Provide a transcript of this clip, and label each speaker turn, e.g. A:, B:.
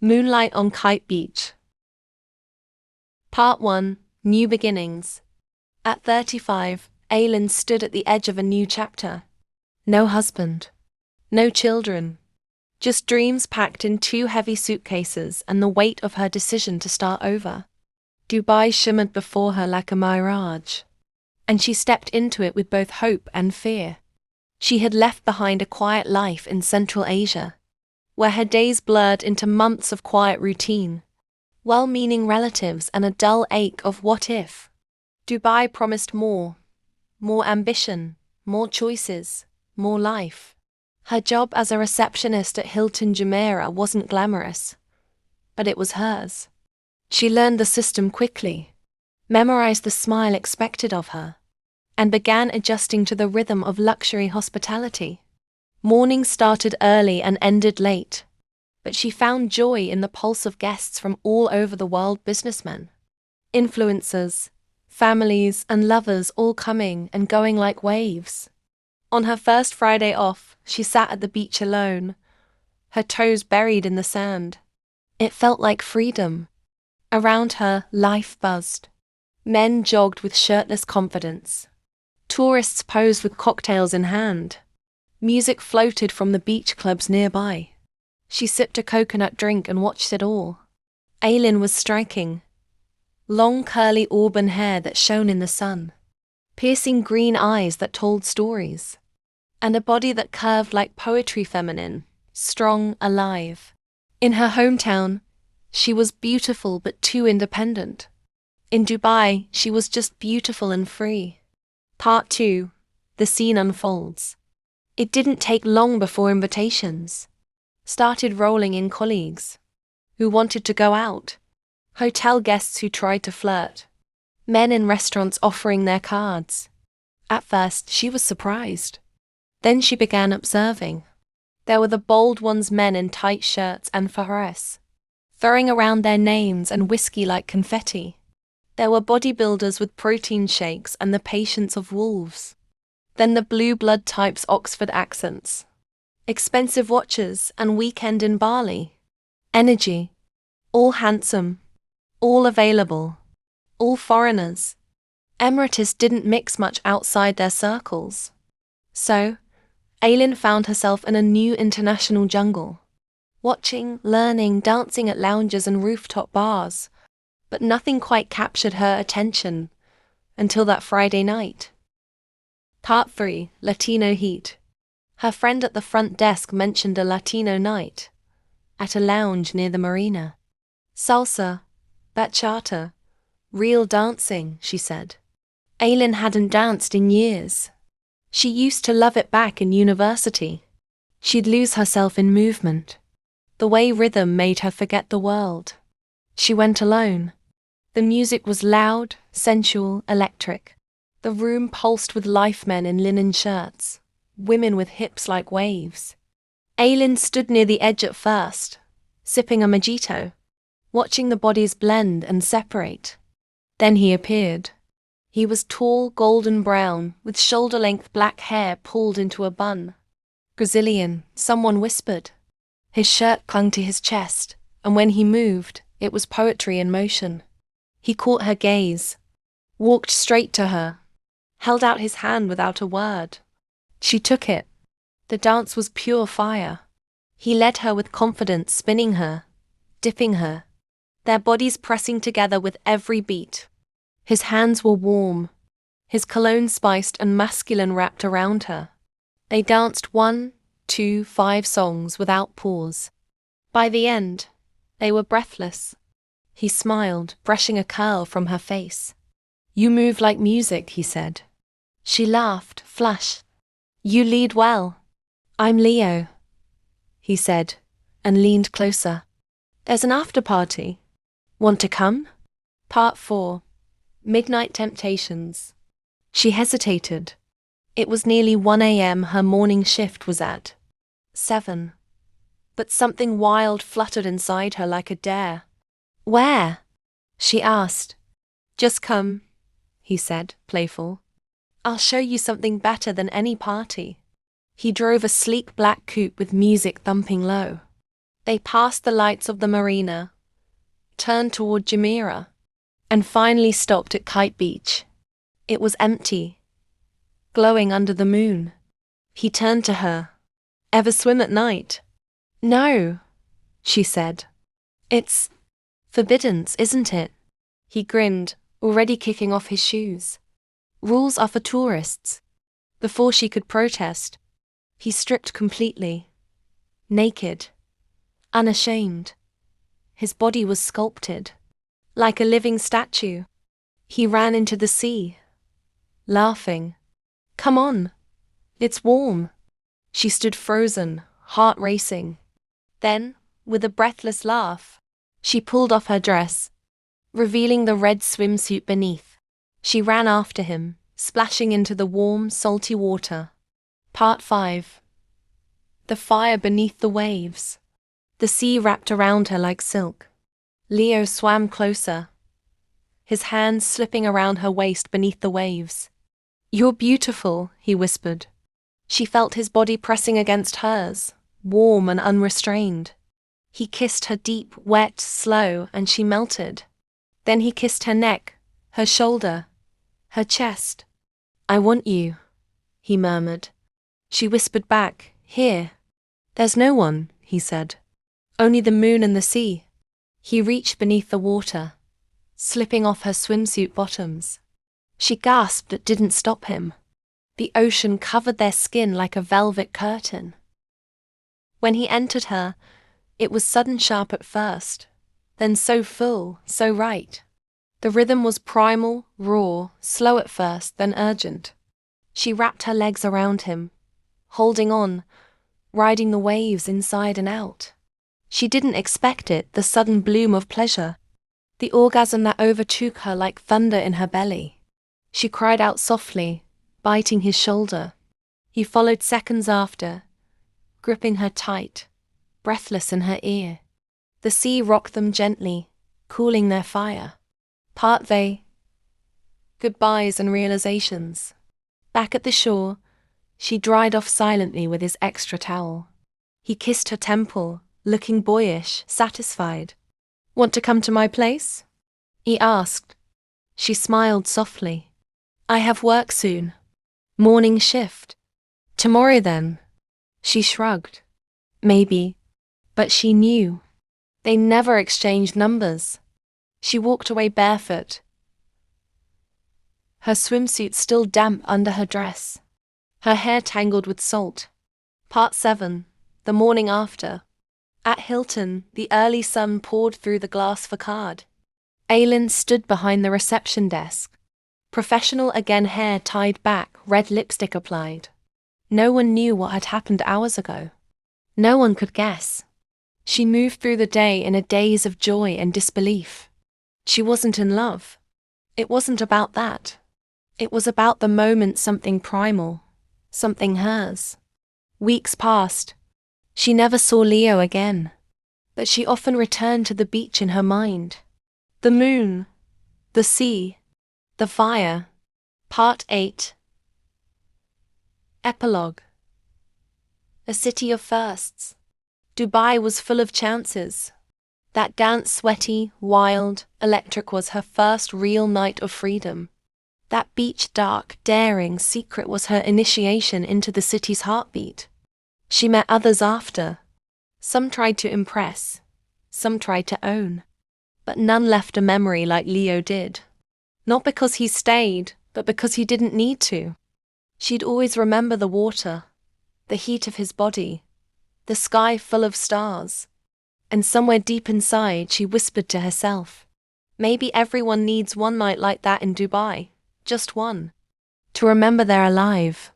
A: Moonlight on Kite Beach. Part 1. New Beginnings. At 35, Aylin stood at the edge of a new chapter. No husband. No children. Just dreams packed in 2 heavy suitcases and the weight of her decision to start over. Dubai shimmered before her like a mirage, and she stepped into it with both hope and fear. She had left behind a quiet life in Central Asia, where her days blurred into months of quiet routine, well-meaning relatives and a dull ache of what if. Dubai promised more ambition, more choices, more life. Her job as a receptionist at Hilton Jumeirah wasn't glamorous, but it was hers. She learned the system quickly, memorized the smile expected of her, and began adjusting to the rhythm of luxury hospitality. Mornings started early and ended late, but she found joy in the pulse of guests from all over the world, businessmen, influencers, families and lovers all coming and going like waves. On her first Friday off, she sat at the beach alone, her toes buried in the sand. It felt like freedom. Around her, life buzzed. Men jogged with shirtless confidence. Tourists posed with cocktails in hand. Music floated from the beach clubs nearby. She sipped a coconut drink and watched it all. Aylin was striking. Long curly auburn hair that shone in the sun. Piercing green eyes that told stories. And a body that curved like poetry, feminine, strong, alive. In her hometown, she was beautiful but too independent. In Dubai, she was just beautiful and free. Part 2. The scene unfolds. It didn't take long before invitations started rolling in. Colleagues who wanted to go out, hotel guests who tried to flirt, men in restaurants offering their cards. At first, she was surprised. Then she began observing. There were the bold ones, men in tight shirts and fares, throwing around their names and whiskey like confetti. There were bodybuilders with protein shakes and the patience of wolves. Then the blue blood types, Oxford accents, expensive watches and weekend in Bali. Energy. All handsome. All available. All foreigners. Emiratis didn't mix much outside their circles. So, Aylin found herself in a new international jungle. Watching, learning, dancing at lounges and rooftop bars. But nothing quite captured her attention until that Friday night. Part 3. Latino Heat. Her friend at the front desk mentioned a Latino night at a lounge near the marina. Salsa, bachata, real dancing, she said. Aylin hadn't danced in years. She used to love it back in university. She'd lose herself in movement. The way rhythm made her forget the world. She went alone. The music was loud, sensual, electric. The room pulsed with life, men in linen shirts, women with hips like waves. Aylin stood near the edge at first, sipping a mojito, watching the bodies blend and separate. Then he appeared. He was tall, golden brown, with shoulder-length black hair pulled into a bun. Brazilian, someone whispered. His shirt clung to his chest, and when he moved, it was poetry in motion. He caught her gaze, walked straight to her, held out his hand without a word. She took it. The dance was pure fire. He led her with confidence, spinning her, dipping her, their bodies pressing together with every beat. His hands were warm, his cologne spiced and masculine wrapped around her. They danced 1, 2, 5 songs without pause. By the end, they were breathless. He smiled, brushing a curl from her face. You move like music, he said. She laughed, flush. You lead well. I'm Leo, he said, and leaned closer. There's an after-party. Want to come? Part 4. Midnight Temptations. She hesitated. It was nearly 1 a.m. Her morning shift was at 7. But something wild fluttered inside her like a dare. Where? She asked. Just come, he said, playful. I'll show you something better than any party. He drove a sleek black coupe with music thumping low. They passed the lights of the marina, turned toward Jumeirah, and finally stopped at Kite Beach. It was empty, glowing under the moon. He turned to her. "Ever swim at night?" "No," she said. "It's forbidden, isn't it?" He grinned, already kicking off his shoes. "Rules are for tourists." Before she could protest, he stripped completely. Naked. Unashamed. His body was sculpted. Like a living statue. He ran into the sea. Laughing. "Come on. It's warm." She stood frozen, heart racing. Then, with a breathless laugh, she pulled off her dress, revealing the red swimsuit beneath. She ran after him, splashing into the warm, salty water. Part 5. The fire beneath the waves. The sea wrapped around her like silk. Leo swam closer, his hands slipping around her waist beneath the waves. "You're beautiful," he whispered. She felt his body pressing against hers, warm and unrestrained. He kissed her deep, wet, slow, and she melted. Then he kissed her neck, her shoulder, her chest. "I want you," he murmured. She whispered back, "Here." "There's no one," he said. "Only the moon and the sea." He reached beneath the water, slipping off her swimsuit bottoms. She gasped but didn't stop him. The ocean covered their skin like a velvet curtain. When he entered her, it was sudden sharp at first, then so full, so right. The rhythm was primal, raw, slow at first, then urgent. She wrapped her legs around him, holding on, riding the waves inside and out. She didn't expect it, the sudden bloom of pleasure, the orgasm that overtook her like thunder in her belly. She cried out softly, biting his shoulder. He followed seconds after, gripping her tight, breathless in her ear. The sea rocked them gently, cooling their fire. Part they. Goodbyes and realizations. Back at the shore, she dried off silently with his extra towel. He kissed her temple, looking boyish, satisfied. "Want to come to my place?" he asked. She smiled softly. "I have work soon. Morning shift." "Tomorrow then?" She shrugged. "Maybe." But she knew. They never exchanged numbers. She walked away barefoot, her swimsuit still damp under her dress, her hair tangled with salt. Part 7. The morning after. At Hilton, the early sun poured through the glass facade. Aylin stood behind the reception desk. Professional again, hair tied back, red lipstick applied. No one knew what had happened hours ago. No one could guess. She moved through the day in a daze of joy and disbelief. She wasn't in love. It wasn't about that. It was about the moment, something primal, something hers. Weeks passed. She never saw Leo again. But she often returned to the beach in her mind. The moon, the sea, the fire. Part 8. Epilogue. A city of firsts. Dubai was full of chances. That dance, sweaty, wild, electric, was her first real night of freedom. That beach, dark, daring, secret, was her initiation into the city's heartbeat. She met others after. Some tried to impress, some tried to own. But none left a memory like Leo did. Not because he stayed, but because he didn't need to. She'd always remember the water, the heat of his body, the sky full of stars. And somewhere deep inside, she whispered to herself, maybe everyone needs one night like that in Dubai, just one, to remember they're alive.